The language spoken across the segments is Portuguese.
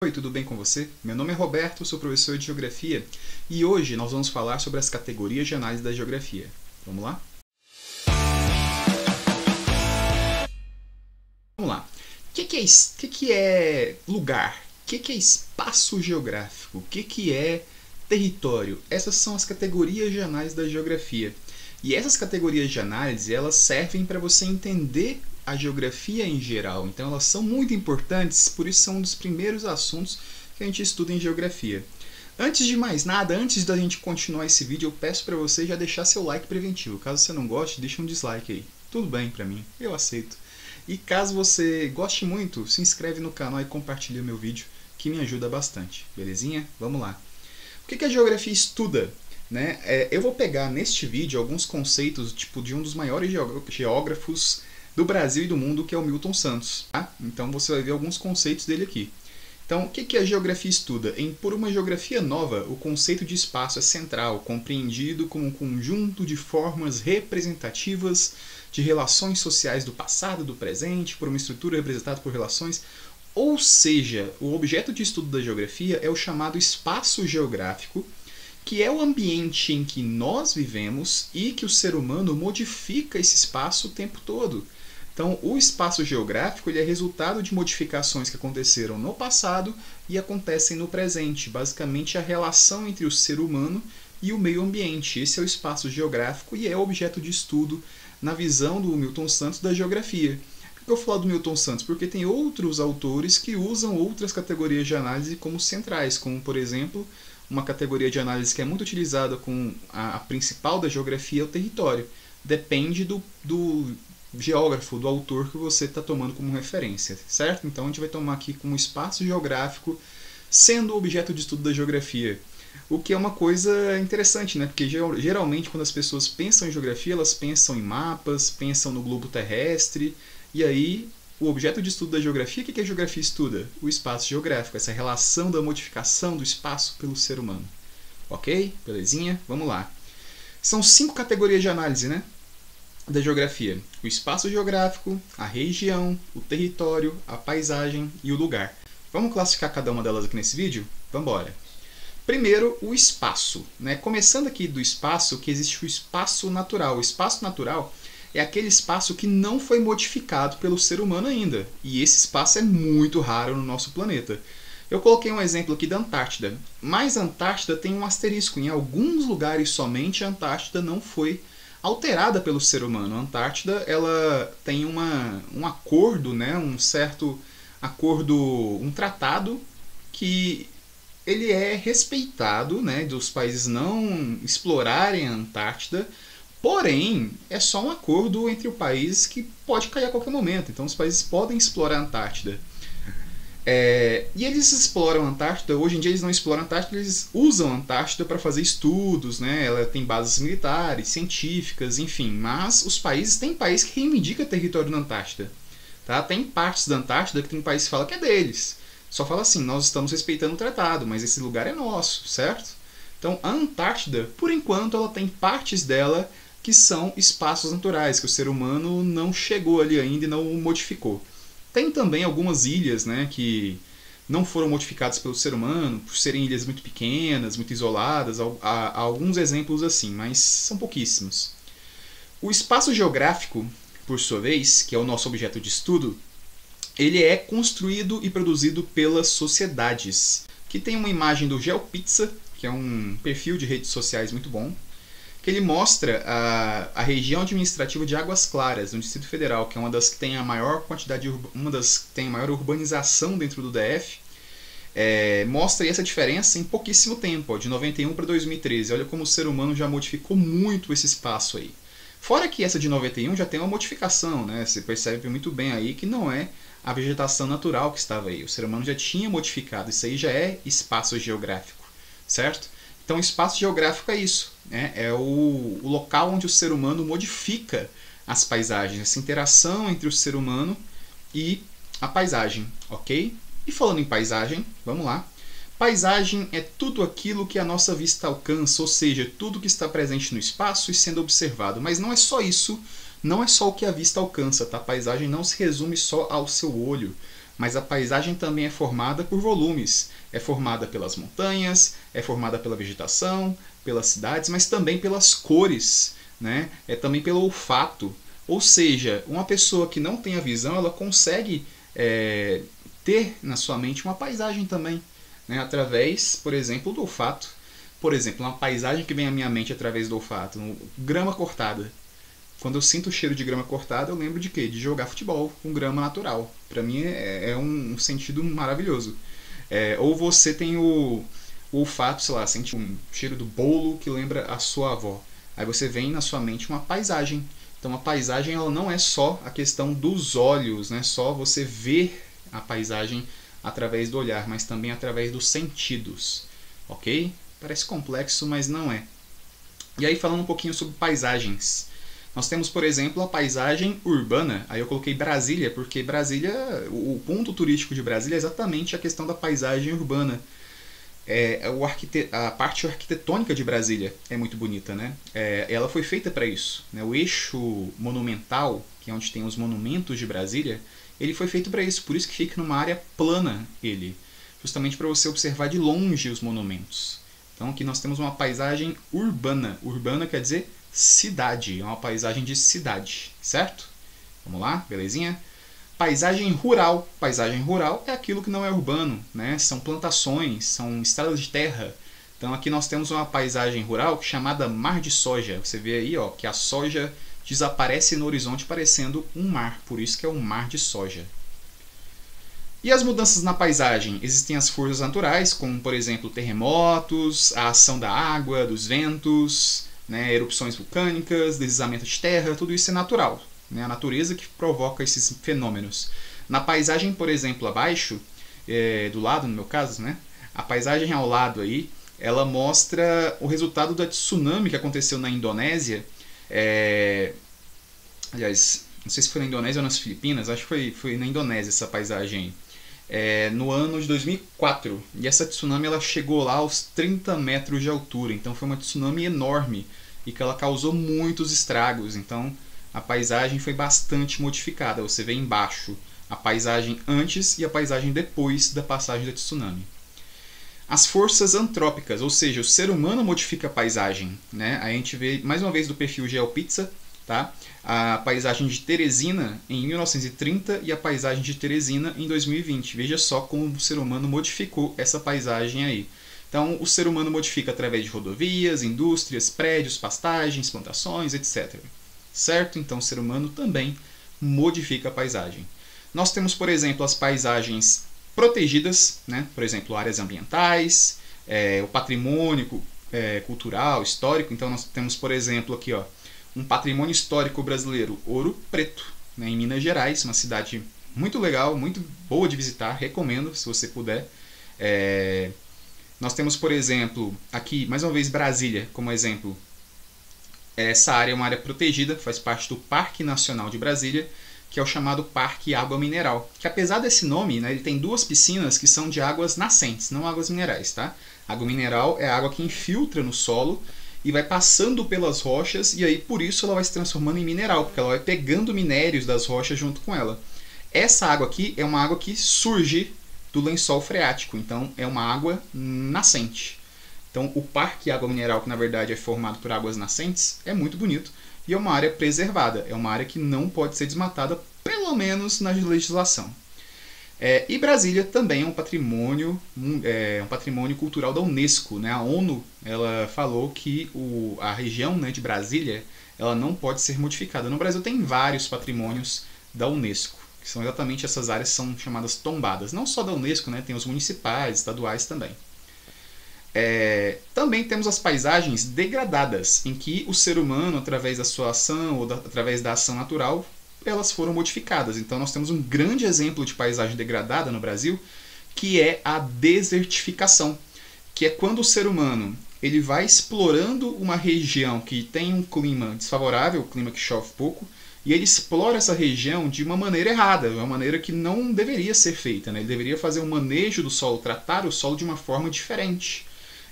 Oi, tudo bem com você? Meu nome é Roberto, sou professor de Geografia e hoje nós vamos falar sobre as categorias de análise da Geografia. Vamos lá? Vamos lá. O que é lugar? O que é espaço geográfico? O que é território? Essas são as categorias de análise da Geografia. E essas categorias de análise, elas servem para você entender a geografia em geral. Então elas são muito importantes, por isso são um dos primeiros assuntos que a gente estuda em geografia. Antes de mais nada, antes da gente continuar esse vídeo, eu peço para você já deixar seu like preventivo. Caso você não goste, deixa um dislike aí. Tudo bem para mim, eu aceito. E caso você goste muito, se inscreve no canal e compartilha o meu vídeo, que me ajuda bastante. Belezinha? Vamos lá. O que a geografia estuda? Eu vou pegar neste vídeo alguns conceitos de um dos maiores geógrafos do Brasil e do mundo, que é o Milton Santos. Tá? Então você vai ver alguns conceitos dele aqui. Então, o que a geografia estuda? Por uma geografia nova, o conceito de espaço é central, compreendido como um conjunto de formas representativas de relações sociais do passado, do presente, por uma estrutura representada por relações. Ou seja, o objeto de estudo da geografia é o chamado espaço geográfico, que é o ambiente em que nós vivemos e que o ser humano modifica esse espaço o tempo todo. Então, o espaço geográfico ele é resultado de modificações que aconteceram no passado e acontecem no presente. Basicamente, a relação entre o ser humano e o meio ambiente. Esse é o espaço geográfico e é o objeto de estudo na visão do Milton Santos da geografia. Por que eu falo do Milton Santos? Porque tem outros autores que usam outras categorias de análise como centrais, como, por exemplo, uma categoria de análise que é muito utilizada com a principal da geografia é o território. Depende do geógrafo, do autor que você está tomando como referência, certo? Então a gente vai tomar aqui como espaço geográfico sendo o objeto de estudo da geografia. O que é uma coisa interessante, né? Porque geralmente quando as pessoas pensam em geografia, elas pensam em mapas, pensam no globo terrestre, e aí o objeto de estudo da geografia, o que a geografia estuda? O espaço geográfico, essa relação da modificação do espaço pelo ser humano. Ok? Belezinha? Vamos lá. São 5 categorias de análise, né? Da geografia: o espaço geográfico, a região, o território, a paisagem e o lugar. Vamos classificar cada uma delas aqui nesse vídeo? Vamos embora. Primeiro, o espaço. Começando aqui do espaço, que existe o espaço natural. O espaço natural é aquele espaço que não foi modificado pelo ser humano ainda. E esse espaço é muito raro no nosso planeta. Eu coloquei um exemplo aqui da Antártida. Mas a Antártida tem um asterisco. Em alguns lugares somente a Antártida não foi alterada pelo ser humano. A Antártida ela tem um acordo, um certo acordo, um tratado que ele é respeitado, dos países não explorarem a Antártida, porém é só um acordo entre o país que pode cair a qualquer momento. Então os países podem explorar a Antártida. E eles exploram a Antártida. Hoje em dia eles não exploram a Antártida, eles usam a Antártida para fazer estudos, Ela tem bases militares, científicas, enfim. Mas tem país que reivindica território na Antártida. Tá? Tem partes da Antártida que tem país que fala que é deles. Só fala assim, nós estamos respeitando o tratado, mas esse lugar é nosso, certo? Então a Antártida, por enquanto, ela tem partes dela que são espaços naturais, que o ser humano não chegou ali ainda e não o modificou. Tem também algumas ilhas, que não foram modificadas pelo ser humano, por serem ilhas muito pequenas, muito isoladas. Há alguns exemplos assim, mas são pouquíssimos. O espaço geográfico, por sua vez, que é o nosso objeto de estudo, ele é construído e produzido pelas sociedades. Aqui tem uma imagem do GeoPizza, que é um perfil de redes sociais muito bom, que ele mostra a região administrativa de Águas Claras, no Distrito Federal, que é uma das que tem a maior maior urbanização dentro do DF. Mostra aí essa diferença em pouquíssimo tempo, de 91 para 2013. Olha como o ser humano já modificou muito esse espaço aí. Fora que essa de 91 já tem uma modificação, Você percebe muito bem aí que não é a vegetação natural que estava aí. O ser humano já tinha modificado, isso aí já é espaço geográfico, certo? Então, o espaço geográfico é isso, é o local onde o ser humano modifica as paisagens, essa interação entre o ser humano e a paisagem, ok? E falando em paisagem, vamos lá. Paisagem é tudo aquilo que a nossa vista alcança, ou seja, tudo que está presente no espaço e sendo observado. Mas não é só isso, não é só o que a vista alcança, tá? A paisagem não se resume só ao seu olho. mas a paisagem também é formada por volumes. É formada pelas montanhas, é formada pela vegetação, pelas cidades, mas também pelas cores, né? É também pelo olfato. Ou seja, uma pessoa que não tem a visão, ela consegue ter na sua mente uma paisagem também, né? Através, por exemplo, do olfato. Por exemplo, uma paisagem que vem à minha mente através do olfato, grama cortada. Quando eu sinto o cheiro de grama cortada, eu lembro de quê? De jogar futebol com grama natural. Para mim é um sentido maravilhoso. Ou você tem o olfato, sei lá, sente um cheiro do bolo que lembra a sua avó. Aí você vem na sua mente uma paisagem. Então a paisagem ela não é só a questão dos olhos, né? Só você ver a paisagem através do olhar, mas também através dos sentidos. Ok? Parece complexo, mas não é. E aí falando um pouquinho sobre paisagens. Nós temos, por exemplo, a paisagem urbana. Aí eu coloquei Brasília, porque Brasília, o ponto turístico de Brasília é exatamente a questão da paisagem urbana. A parte arquitetônica de Brasília é muito bonita, né? Ela foi feita para isso, né? O eixo monumental, que é onde tem os monumentos de Brasília, ele foi feito para isso. Por isso que fica numa área plana ele, justamente para você observar de longe os monumentos. Então aqui nós temos uma paisagem urbana. Urbana quer dizer cidade, é uma paisagem de cidade, certo? Vamos lá, belezinha? Paisagem rural. Paisagem rural é aquilo que não é urbano, né? São plantações, são estradas de terra. Então aqui nós temos uma paisagem rural chamada mar de soja. Você vê aí, ó, que a soja desaparece no horizonte parecendo um mar, por isso que é um mar de soja. E as mudanças na paisagem? Existem as forças naturais, como por exemplo terremotos, a ação da água, dos ventos, né, erupções vulcânicas, deslizamento de terra, tudo isso é natural, né, a natureza que provoca esses fenômenos. Na paisagem, por exemplo, abaixo, do lado no meu caso, né, a paisagem ao lado aí, ela mostra o resultado da tsunami que aconteceu na Indonésia. Aliás, não sei se foi na Indonésia ou nas Filipinas, acho que foi na Indonésia essa paisagem. No ano de 2004. E essa tsunami ela chegou lá aos 30 metros de altura. Então foi uma tsunami enorme e que ela causou muitos estragos. Então a paisagem foi bastante modificada. Você vê embaixo a paisagem antes e a paisagem depois da passagem da tsunami. As forças antrópicas, ou seja, o ser humano modifica a paisagem, né? A gente vê mais uma vez do perfil GeoPizza, tá? A paisagem de Teresina em 1930 e a paisagem de Teresina em 2020. Veja só como o ser humano modificou essa paisagem aí. Então, o ser humano modifica através de rodovias, indústrias, prédios, pastagens, plantações, etc. Certo? Então, o ser humano também modifica a paisagem. Nós temos, por exemplo, as paisagens protegidas, né? Por exemplo, áreas ambientais, o patrimônio cultural, histórico. Então, nós temos, por exemplo, aqui, ó, um patrimônio histórico brasileiro, Ouro Preto, né, em Minas Gerais, uma cidade muito legal, muito boa de visitar, recomendo se você puder. Nós temos, por exemplo, aqui, mais uma vez, Brasília como exemplo. Essa área é uma área protegida, faz parte do Parque Nacional de Brasília, que é o chamado Parque Água Mineral. Que apesar desse nome, né, ele tem duas piscinas que são de águas nascentes, não águas minerais. Tá? Água mineral é a água que infiltra no solo e vai passando pelas rochas, e aí por isso ela vai se transformando em mineral, porque ela vai pegando minérios das rochas junto com ela. Essa água aqui é uma água que surge do lençol freático, então é uma água nascente. Então o Parque Água Mineral, que na verdade é formado por águas nascentes, é muito bonito e é uma área preservada, é uma área que não pode ser desmatada, pelo menos na legislação. E Brasília também é um patrimônio cultural da Unesco, né? A ONU ela falou que a região, né, de Brasília ela não pode ser modificada. No Brasil tem vários patrimônios da Unesco, que são exatamente essas áreas que são chamadas tombadas. Não só da Unesco, né? Tem os municipais, estaduais também. Também temos as paisagens degradadas, em que o ser humano, através da sua ação ou através da ação natural, elas foram modificadas. Então nós temos um grande exemplo de paisagem degradada no Brasil, que é a desertificação, que é quando o ser humano ele vai explorando uma região que tem um clima desfavorável, um clima que chove pouco, e ele explora essa região de uma maneira errada, uma maneira que não deveria ser feita, né? Ele deveria fazer um manejo do solo, tratar o solo de uma forma diferente.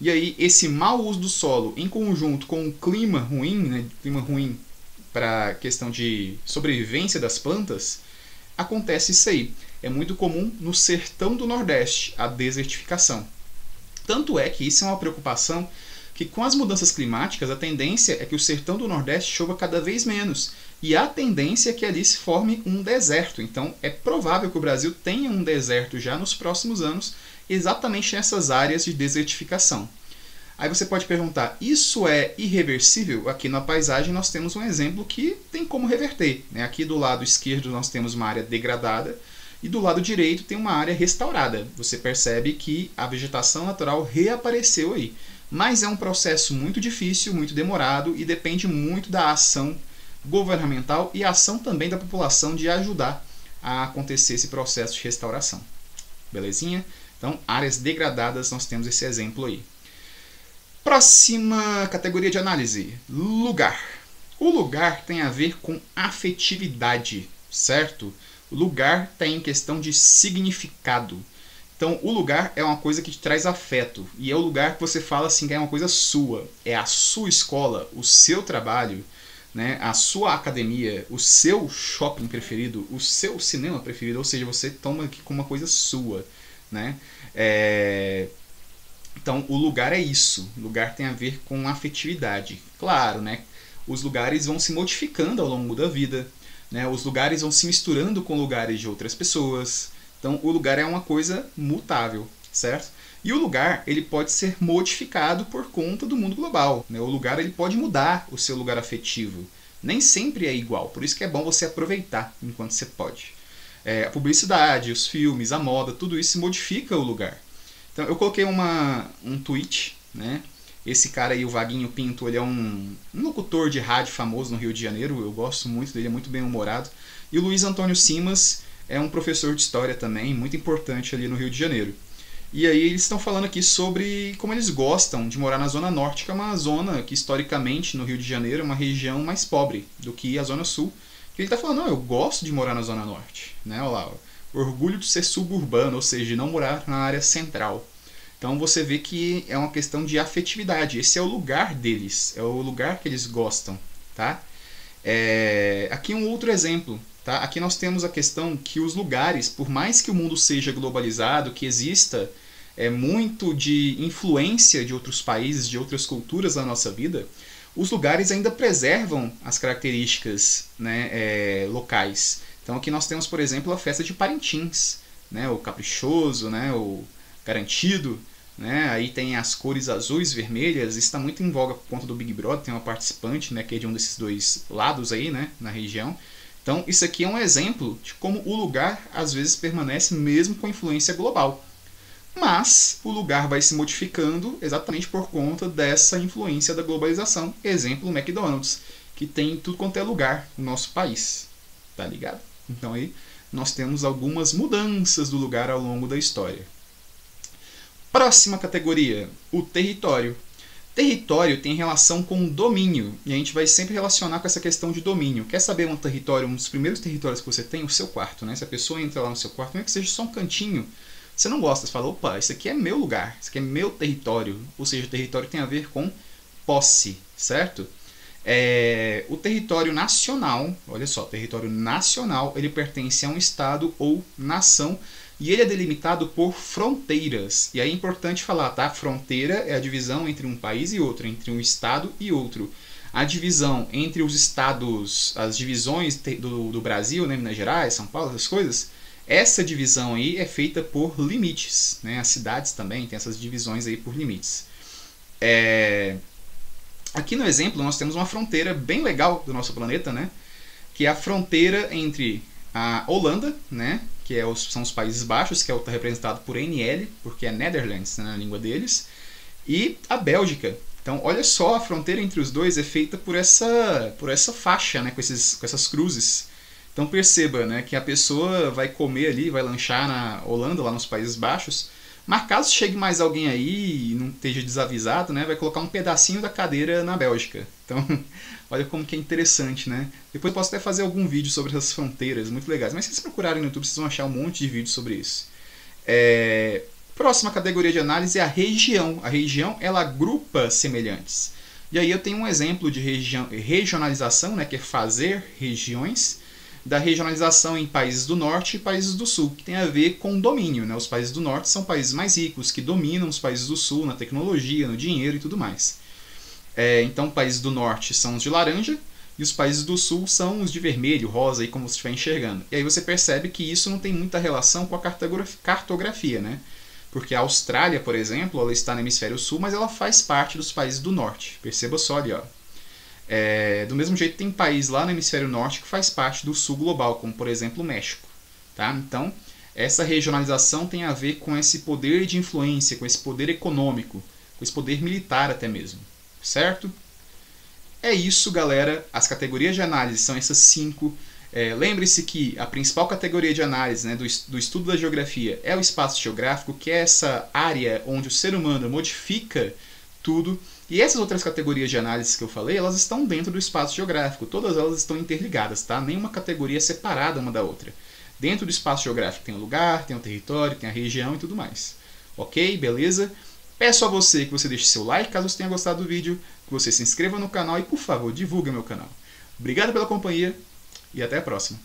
E aí esse mau uso do solo, em conjunto com o clima ruim, né? Clima ruim para a questão de sobrevivência das plantas, acontece isso aí. é muito comum no sertão do Nordeste, a desertificação. Tanto é que isso é uma preocupação que com as mudanças climáticas a tendência é que o sertão do Nordeste chova cada vez menos e a tendência é que ali se forme um deserto. Então é provável que o Brasil tenha um deserto já nos próximos anos, exatamente nessas áreas de desertificação. Aí você pode perguntar, isso é irreversível? Aqui na paisagem nós temos um exemplo que tem como reverter, né? Aqui do lado esquerdo nós temos uma área degradada e do lado direito tem uma área restaurada. Você percebe que a vegetação natural reapareceu aí. Mas é um processo muito difícil, muito demorado e depende muito da ação governamental e a ação também da população de ajudar a acontecer esse processo de restauração. Belezinha? Então, áreas degradadas, nós temos esse exemplo aí. Próxima categoria de análise, lugar. O lugar tem a ver com afetividade, certo? O lugar tem questão de significado. Então, o lugar é uma coisa que te traz afeto. E é o lugar que você fala assim que é uma coisa sua. É a sua escola, o seu trabalho, né? A sua academia, o seu shopping preferido, o seu cinema preferido. Ou seja, você toma aqui como uma coisa sua, né? Então, o lugar é isso. O lugar tem a ver com afetividade. Claro, né? Os lugares vão se modificando ao longo da vida, né? Os lugares vão se misturando com lugares de outras pessoas. Então, o lugar é uma coisa mutável, certo? E o lugar ele pode ser modificado por conta do mundo global, né? O lugar ele pode mudar o seu lugar afetivo. Nem sempre é igual, por isso que é bom você aproveitar enquanto você pode. A publicidade, os filmes, a moda, tudo isso modifica o lugar. Então, eu coloquei um tweet, né? Esse cara aí, o Vaguinho Pinto, ele é um locutor de rádio famoso no Rio de Janeiro. Eu gosto muito dele, é muito bem humorado. E o Luiz Antônio Simas é um professor de história também, muito importante ali no Rio de Janeiro. E aí eles estão falando aqui sobre como eles gostam de morar na Zona Norte, que é uma zona que historicamente no Rio de Janeiro é uma região mais pobre do que a Zona Sul. E ele está falando, não, eu gosto de morar na Zona Norte, né? Olha lá, orgulho de ser suburbano, ou seja, de não morar na área central. Então você vê que é uma questão de afetividade. Esse é o lugar deles, é o lugar que eles gostam, tá? Aqui um outro exemplo, tá? Aqui nós temos a questão que os lugares, por mais que o mundo seja globalizado, que exista muito de influência de outros países, de outras culturas na nossa vida, os lugares ainda preservam as características, né, locais. Então aqui nós temos, por exemplo, a festa de Parintins, né, o caprichoso, né, o garantido, né, aí tem as cores azuis, vermelhas, isso está muito em voga por conta do Big Brother, tem uma participante, né, que é de um desses dois lados aí, né, na região. Então isso aqui é um exemplo de como o lugar às vezes permanece mesmo com influência global. Mas o lugar vai se modificando exatamente por conta dessa influência da globalização. Exemplo, o McDonald's, que tem tudo quanto é lugar no nosso país. Tá ligado? Então aí nós temos algumas mudanças do lugar ao longo da história. Próxima categoria, o território. Território tem relação com domínio, e a gente vai sempre relacionar com essa questão de domínio. Quer saber um território, um dos primeiros territórios que você tem? O seu quarto, né? Se a pessoa entra lá no seu quarto, não é que seja só um cantinho, você não gosta, você fala, opa, isso aqui é meu lugar, isso aqui é meu território. Ou seja, o território tem a ver com posse, certo? O território nacional, olha só, território nacional, ele pertence a um estado ou nação e ele é delimitado por fronteiras. E aí é importante falar, tá? Fronteira é a divisão entre um país e outro, entre um estado e outro. A divisão entre os estados, as divisões do Brasil, né, Minas Gerais, São Paulo, essas coisas, essa divisão aí é feita por limites, né? As cidades também têm essas divisões aí por limites. Aqui no exemplo nós temos uma fronteira bem legal do nosso planeta, né? Que é a fronteira entre a Holanda, né? Que são os Países Baixos, que está representado por NL, porque é Netherlands, né, na língua deles, e a Bélgica. Então olha só, a fronteira entre os dois é feita por essa faixa, né? Com essas cruzes. Então perceba, né, que a pessoa vai comer ali, vai lanchar na Holanda, lá nos Países Baixos, mas caso chegue mais alguém aí e não esteja desavisado, né, vai colocar um pedacinho da cadeira na Bélgica. Então, olha como que é interessante, né? Depois eu posso até fazer algum vídeo sobre essas fronteiras, muito legais. Mas se vocês procurarem no YouTube, vocês vão achar um monte de vídeos sobre isso. Próxima categoria de análise é a região. A região, ela agrupa semelhantes. E aí eu tenho um exemplo de regionalização, né, que é fazer regiões. da regionalização em países do norte e países do sul, que tem a ver com domínio, né? Os países do norte são países mais ricos, que dominam os países do sul na tecnologia, no dinheiro e tudo mais. Então, países do norte são os de laranja e os países do sul são os de vermelho, rosa, aí como você estiver enxergando. E aí você percebe que isso não tem muita relação com a cartografia, né? Porque a Austrália, por exemplo, ela está no hemisfério sul, mas ela faz parte dos países do norte. Perceba só ali, ó. Do mesmo jeito, tem país lá no hemisfério norte que faz parte do sul global, como por exemplo o México. Tá? Então, essa regionalização tem a ver com esse poder de influência, com esse poder econômico, com esse poder militar até mesmo. Certo? É isso, galera. As categorias de análise são essas 5. Lembre-se que a principal categoria de análise, né, do estudo da geografia é o espaço geográfico, que é essa área onde o ser humano modifica tudo. E essas outras categorias de análise que eu falei, elas estão dentro do espaço geográfico. Todas elas estão interligadas, tá? Nenhuma categoria é separada uma da outra. Dentro do espaço geográfico tem o lugar, tem o território, tem a região e tudo mais. Ok? Beleza? Peço a você que você deixe seu like caso você tenha gostado do vídeo, que você se inscreva no canal e, por favor, divulgue meu canal. Obrigado pela companhia e até a próxima.